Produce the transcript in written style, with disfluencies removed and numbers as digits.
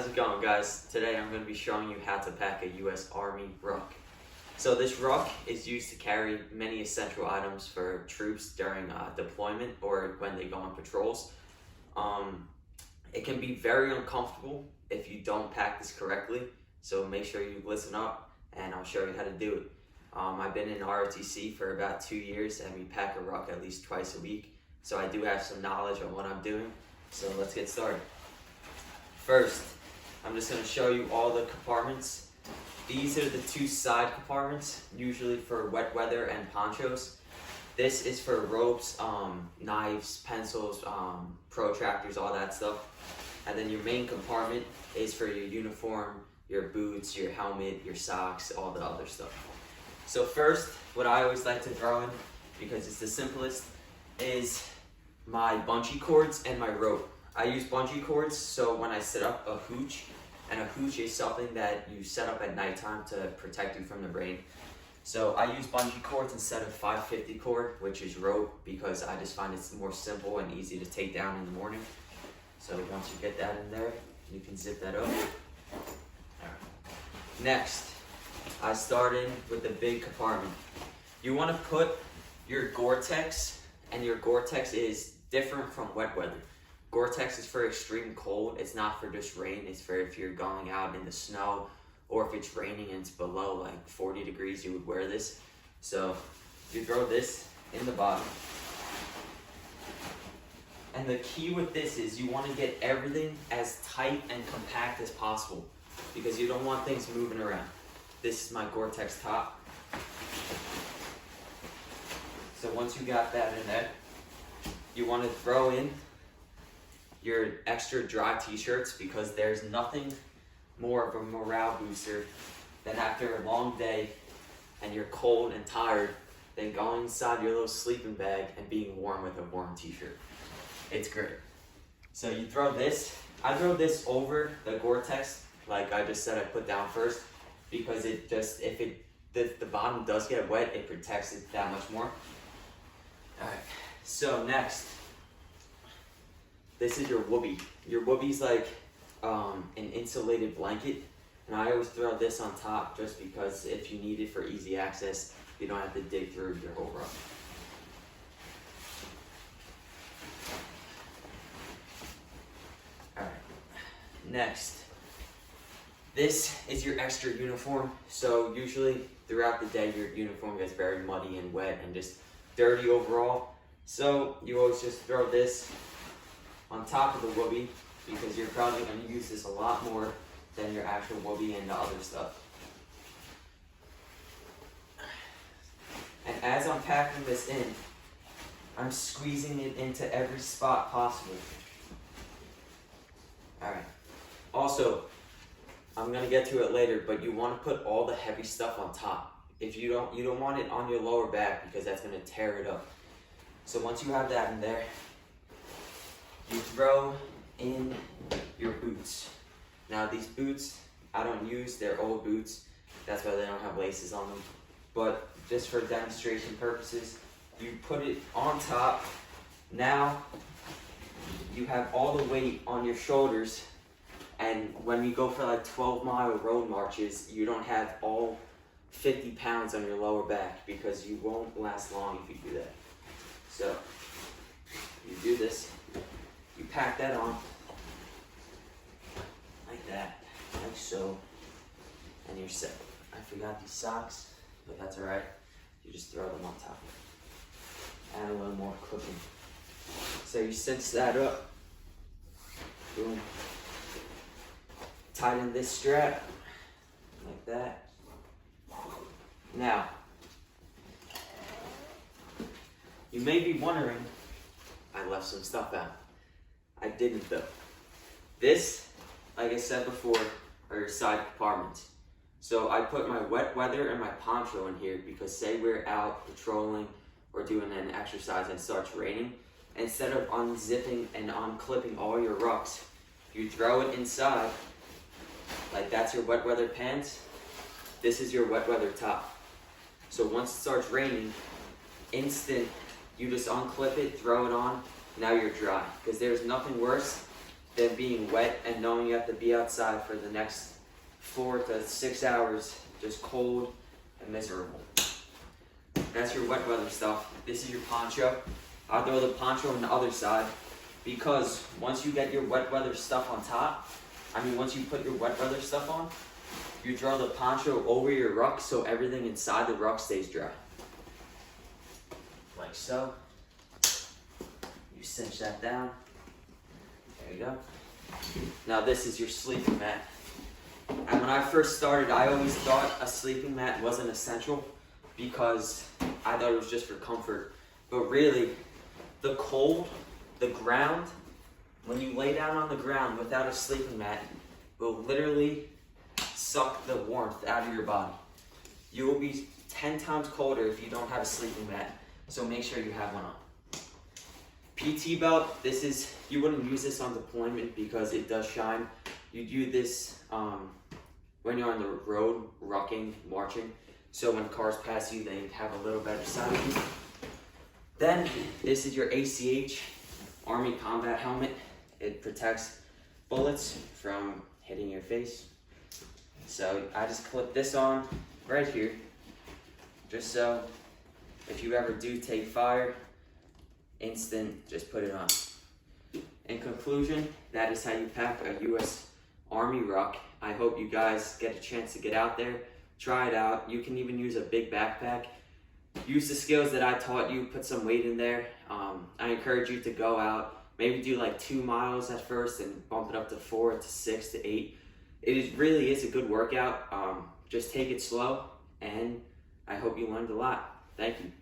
How's it going, guys? Today I'm going to be showing you how to pack a U.S. Army ruck. So this ruck is used to carry many essential items for troops during deployment or when they go on patrols. It can be very uncomfortable if you don't pack this correctly, so make sure you listen up and I'll show you how to do it. I've been in ROTC for about 2 years and we pack a ruck at least twice a week, so I do have some knowledge on what I'm doing. So let's get started. First, I'm just going to show you all the compartments. These are the two side compartments, usually for wet weather and ponchos. This is for ropes, knives, pencils, protractors, all that stuff. And then your main compartment is for your uniform, your boots, your helmet, your socks, all the other stuff. So first, what I always like to throw in, because it's the simplest, is my bungee cords and my rope. I use bungee cords so when I set up a hooch, and a hooch is something that you set up at nighttime to protect you from the rain. So I use bungee cords instead of 550 cord, which is rope, because I just find it's more simple and easy to take down in the morning. So once you get that in there, you can zip that up. Right. Next, I started with the big compartment. You want to put your Gore-Tex, and your Gore-Tex is different from wet weather. Gore-Tex is for extreme cold. It's not for just rain. It's for if you're going out in the snow or if it's raining and it's below like 40 degrees, you would wear this. So you throw this in the bottom. And the key with this is you want to get everything as tight and compact as possible because you don't want things moving around. This is my Gore-Tex top. So once you got that in there, you want to throw in your extra dry t-shirts, because there's nothing more of a morale booster than after a long day and you're cold and tired than going inside your little sleeping bag and being warm with a warm t-shirt. It's great. So you throw this. I throw this over the Gore-Tex, like I just said I put down first, because it just, if the bottom does get wet, it protects it that much more. Alright, so next, this is your whoopee. Your whoopie's like an insulated blanket, and I always throw this on top just because if you need it for easy access, you don't have to dig through your whole ruck. Alright, next. This is your extra uniform. So usually throughout the day your uniform gets very muddy and wet and just dirty overall. So you always just throw this on top of the whoopee, because you're probably going to use this a lot more than your actual whoopee and the other stuff. And as I'm packing this in, I'm squeezing it into every spot possible. Alright. Also, I'm going to get to it later, but you want to put all the heavy stuff on top. If you don't want it on your lower back, because that's going to tear it up. So once you have that in there, you throw in your boots. Now these boots, I don't use, they're old boots. That's why they don't have laces on them. But just for demonstration purposes, you put it on top. Now you have all the weight on your shoulders. And when you go for like 12-mile road marches, you don't have all 50 pounds on your lower back, because you won't last long if you do that. So you do this. You pack that on, like that, like so, and you're set. I forgot these socks, but that's alright. You just throw them on top. Add a little more clipping. So you cinch that up. Boom. Tighten this strap, like that. Now, you may be wondering, I left some stuff out. I didn't though. This, like I said before, are your side compartments. So I put my wet weather and my poncho in here because say we're out patrolling or doing an exercise and it starts raining, instead of unzipping and unclipping all your rucks, you throw it inside. Like that's your wet weather pants. This is your wet weather top. So once it starts raining, instant, you just unclip it, throw it on, now you're dry. Because there's nothing worse than being wet and knowing you have to be outside for the next 4 to 6 hours, just cold and miserable. That's your wet weather stuff. This is your poncho. I'll throw the poncho on the other side because once you get your wet weather stuff on top, once you put your wet weather stuff on, you draw the poncho over your ruck so everything inside the ruck stays dry. Like so. You cinch that down. There you go. Now this is your sleeping mat. And when I first started, I always thought a sleeping mat wasn't essential because I thought it was just for comfort. But really, the cold, the ground, when you lay down on the ground without a sleeping mat, will literally suck the warmth out of your body. You will be 10 times colder if you don't have a sleeping mat, so make sure you have one on. PT belt, you wouldn't use this on deployment because it does shine. You do this when you're on the road, rucking, marching, so when cars pass you, they have a little better sight of you. Then, this is your ACH, Army Combat Helmet. It protects bullets from hitting your face. So I just clip this on right here, just so if you ever do take fire, instant, just put it on. In conclusion, that is how you pack a U.S. Army ruck. I hope you guys get a chance to get out there, try it out. You can even use a big backpack. Use the skills that I taught you, put some weight in there. I encourage you to go out, maybe do like 2 miles at first and bump it up to 4 to 6 to 8. Really is a good workout. Just take it slow, and I hope you learned a lot. Thank you.